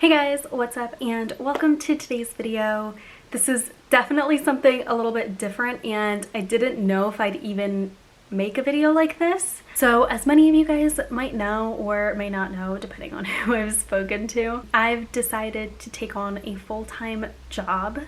Hey guys, what's up and welcome to today's video. This is definitely something a little bit different and I didn't know if I'd even make a video like this. So as many of you guys might know or may not know, depending on who I've spoken to, I've decided to take on a full-time job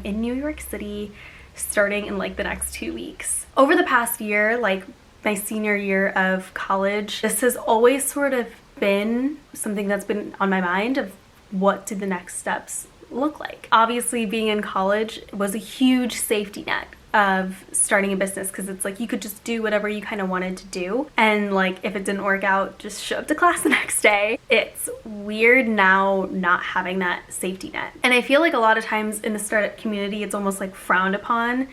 in New York City starting in like the next 2 weeks. Over the past year, like my senior year of college, this has always sort of been something that's been on my mind of what did the next steps look like. Obviously being in college was a huge safety net of starting a business because it's like you could just do whatever you kind of wanted to do, and like if it didn't work out, just show up to class the next day. It's weird now not having that safety net, and I feel like a lot of times in the startup community it's almost like frowned upon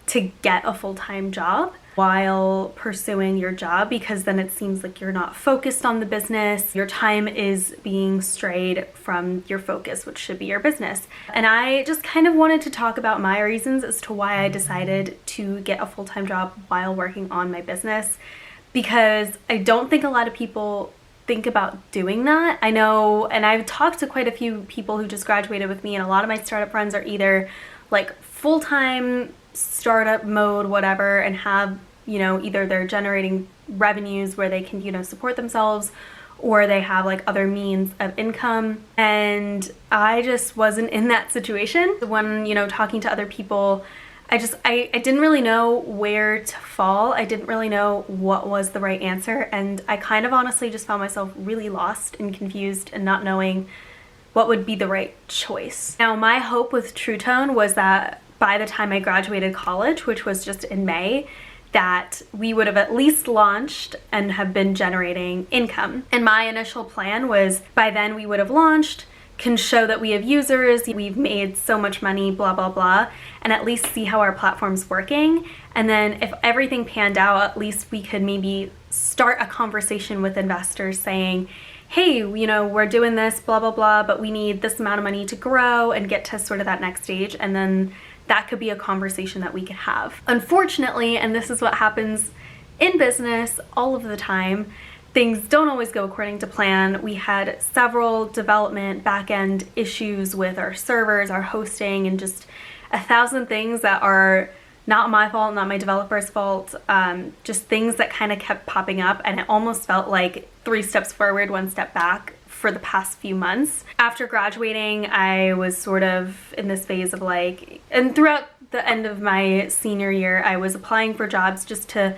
to get a full-time job while pursuing your job, because then it seems like you're not focused on the business. Your time is being strayed from your focus, which should be your business. And I just kind of wanted to talk about my reasons as to why I decided to get a full-time job while working on my business, because I don't think a lot of people think about doing that. I know, and I've talked to quite a few people who just graduated with me, and a lot of my startup friends are either like full-time startup mode, whatever, and have, you know, either they're generating revenues where they can, you know, support themselves, or they have like other means of income. And I just wasn't in that situation. When, you know, talking to other people, I didn't really know where to fall. I didn't really know what was the right answer. And I kind of honestly just found myself really lost and confused and not knowing what would be the right choice. Now, my hope with True Tone was that by the time I graduated college, which was just in May, that we would have at least launched and have been generating income. And my initial plan was by then we would have launched, can show that we have users, we've made so much money, blah, blah, blah, and at least see how our platform's working. And then if everything panned out, at least we could maybe start a conversation with investors saying, hey, you know, we're doing this, blah, blah, blah, but we need this amount of money to grow and get to sort of that next stage. And then that could be a conversation that we could have. Unfortunately, and this is what happens in business all of the time, things don't always go according to plan. We had several development back-end issues with our servers, our hosting, and just 1,000 things that are not my fault, not my developer's fault, just things that kind of kept popping up, and it almost felt like 3 steps forward, 1 step back for the past few months. After graduating, I was sort of in this phase of like, and throughout the end of my senior year, I was applying for jobs just to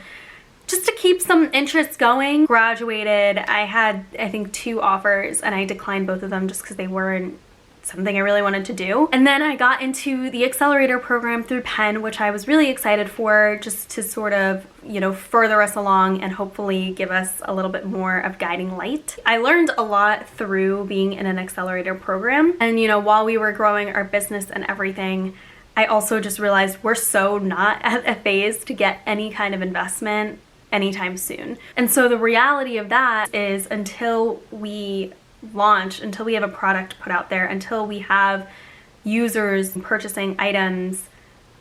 keep some interest going. Graduated, I had, I think, 2 offers, and I declined both of them just because they weren't something I really wanted to do. And then I got into the Accelerator program through Penn, which I was really excited for, just to sort of, you know, further us along and hopefully give us a little bit more of guiding light. I learned a lot through being in an Accelerator program. And, you know, while we were growing our business and everything, I also just realized we're so not at a phase to get any kind of investment anytime soon. And so the reality of that is until we launch, until we have a product put out there, until we have users purchasing items,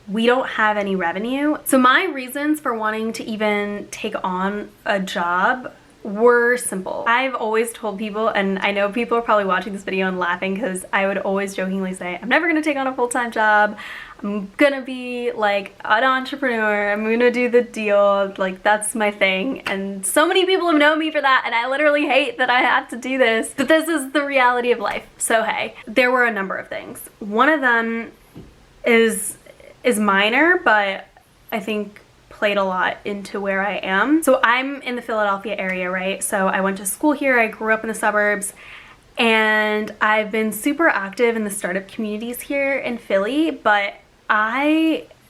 we don't have any revenue. So my reasons for wanting to even take on a job were simple. I've always told people, and I know people are probably watching this video and laughing because I would always jokingly say, I'm never gonna take on a full-time job. I'm gonna be like an entrepreneur. I'm gonna do the deal. Like, that's my thing. And so many people have known me for that, and I literally hate that I have to do this. But this is the reality of life. So hey, there were a number of things. One of them is minor, but I think played a lot into where I am. So I'm in the Philadelphia area, right? So I went to school here. I grew up in the suburbs. And I've been super active in the startup communities here in Philly, but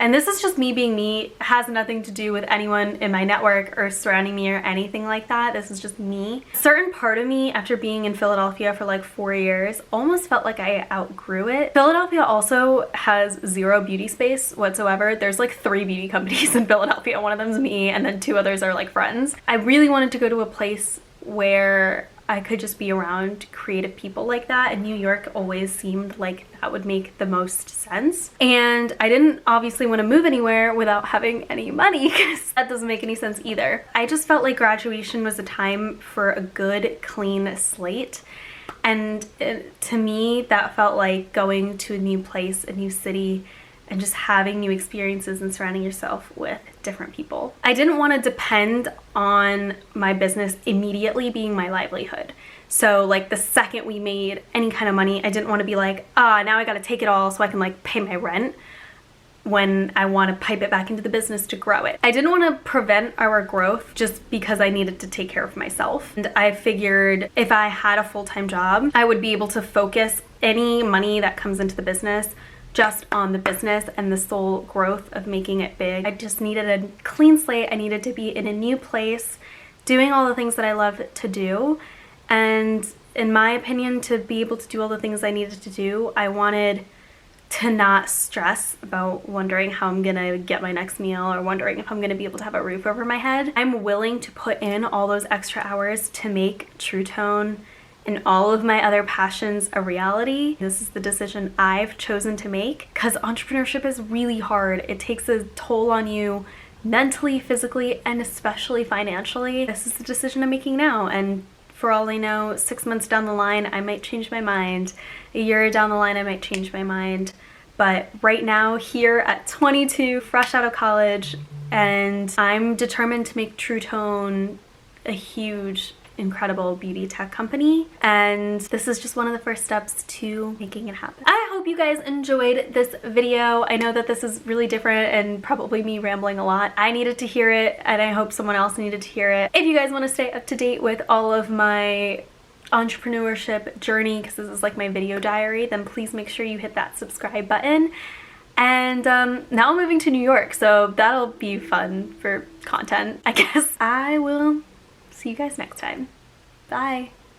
and this is just me being me, has nothing to do with anyone in my network or surrounding me or anything like that. This is just me. A certain part of me, after being in Philadelphia for like 4 years, almost felt like I outgrew it. Philadelphia also has 0 beauty space whatsoever. There's like 3 beauty companies in Philadelphia. One of them's me, and then 2 others are like friends. I really wanted to go to a place where I could just be around creative people like that, and New York always seemed like that would make the most sense. And I didn't obviously want to move anywhere without having any money, because that doesn't make any sense either. I just felt like graduation was a time for a good, clean slate. And to me, that felt like going to a new place, a new city, and just having new experiences and surrounding yourself with different people. I didn't want to depend on my business immediately being my livelihood. So like the second we made any kind of money, I didn't want to be like, now I got to take it all so I can like pay my rent, when I want to pipe it back into the business to grow it. I didn't want to prevent our growth just because I needed to take care of myself. And I figured if I had a full-time job, I would be able to focus any money that comes into the business just on the business and the sole growth of making it big. I just needed a clean slate. I needed to be in a new place, doing all the things that I love to do. And in my opinion, to be able to do all the things I needed to do, I wanted to not stress about wondering how I'm gonna get my next meal or wondering if I'm gonna be able to have a roof over my head. I'm willing to put in all those extra hours to make True Tone and all of my other passions a reality. This is the decision I've chosen to make because entrepreneurship is really hard. It takes a toll on you mentally, physically, and especially financially. This is the decision I'm making now, and for all I know, 6 months down the line, I might change my mind. A year down the line, I might change my mind. But right now, here at 22, fresh out of college, and I'm determined to make True Tone a huge, incredible beauty tech company. And this is just one of the first steps to making it happen. I hope you guys enjoyed this video. I know that this is really different and probably me rambling a lot. I needed to hear it, and I hope someone else needed to hear it. If you guys want to stay up to date with all of my entrepreneurship journey, because this is like my video diary, then please make sure you hit that subscribe button. And now I'm moving to New York, so that'll be fun for content, I guess. I will see you guys next time. Bye.